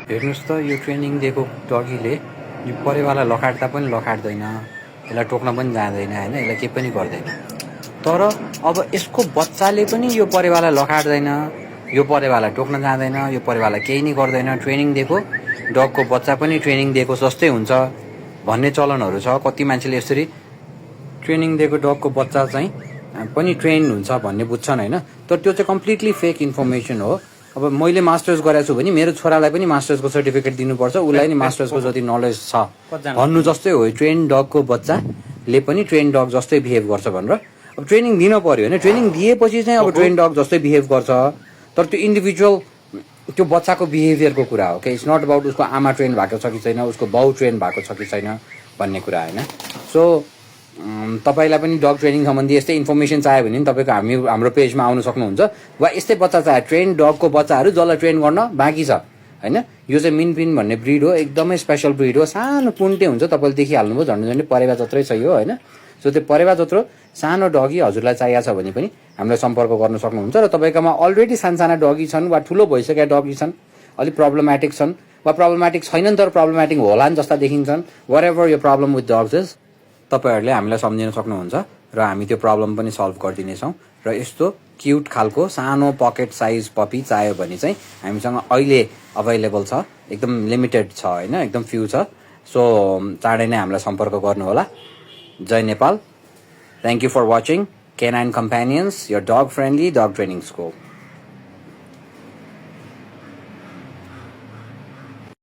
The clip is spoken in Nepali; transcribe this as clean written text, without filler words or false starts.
हेर्नुहोस् त यो ट्रेनिङ दिएको डगीले यो परेवालाई लखाड्दा पनि लखाड्दैन, यसलाई टोक्न पनि जाँदैन होइन, यसलाई केही पनि गर्दैन। तर अब यसको बच्चाले पनि यो परेवालाई लखाड्दैन, यो परेवालाई टोक्न जाँदैन, यो परेवालाई केही नै गर्दैन। ट्रेनिङ दिएको डगको बच्चा पनि ट्रेनिङ दिएको जस्तै हुन्छ भन्ने चलनहरू छ। कति मान्छेले यसरी ट्रेनिङ दिएको डगको बच्चा चाहिँ पनि ट्रेन हुन्छ भन्ने बुझ्छन् होइन। तर त्यो चाहिँ कम्प्लिटली फेक इन्फर्मेसन हो। अब मैले मास्टर्स गरेको छु भने मेरो छोरालाई पनि मास्टर्सको सर्टिफिकेट दिनुपर्छ, उसलाई नि मास्टर्सको जति नलेज छ भन्नु जस्तै हो। ट्रेन डगको बच्चाले पनि ट्रेन डग जस्तै बिहेभ गर्छ भनेर अब ट्रेनिङ दिन पर्यो होइन। ट्रेनिङ दिएपछि चाहिँ अब ट्रेन डग जस्तै बिहेभ गर्छ। तर त्यो इन्डिभिजुअल त्यो बच्चाको बिहेभियरको कुरा हो कि इट्स नट अबाउट उसको आमा ट्रेन भएको छ कि छैन, उसको बाउ ट्रेन भएको छ कि छैन भन्ने कुरा होइन। सो तपाईँलाई पनि डग ट्रेनिङ सम्बन्धी यस्तै इन्फर्मेसन चाहियो भने तपाईँको हाम्रो पेजमा आउन सक्नुहुन्छ। वा यस्तै बच्चा चाहियो, ट्रेन डगको बच्चाहरू जसलाई ट्रेन गर्न बाँकी छ होइन। यो चाहिँ मिनपिन भन्ने ब्रिड हो, एकदमै स्पेसल ब्रिड हो। सानो पुन्टे हुन्छ, तपाईँले देखिहाल्नुभयो, झन्डै परेवा जत्रै छ यो होइन। सो त्यो परेवा जत्रो सानो डगी हजुरलाई चाहिएको छ भने पनि हामीलाई सम्पर्क गर्न सक्नुहुन्छ। र तपाईँकोमा अलरेडी सानसाना डगी छन् वा ठुलो भइसकेका डगी छन्, अलिक प्रब्लमेटिक छन् वा प्रब्लमेटिक छैनन् तर प्रब्लमेटिक होला नि जस्ता देखिन्छन्, वाट एभर यो प्रब्लम विथ डग्स इज, तपाईँहरूले हामीलाई सम्झिन सक्नुहुन्छ र हामी त्यो प्रब्लम पनि सल्भ गरिदिनेछौँ। र यस्तो क्युट खालको सानो पकेट साइज पपी चाहियो भने चाहिँ हामीसँग अहिले अभाइलेबल छ, एकदम लिमिटेड छ होइन, एकदम फ्यू छ। सो चाँडै नै हामीलाई सम्पर्क गर्नुहोला। जय Nepal. Thank you for watching Canine Companions, your dog friendly dog training school.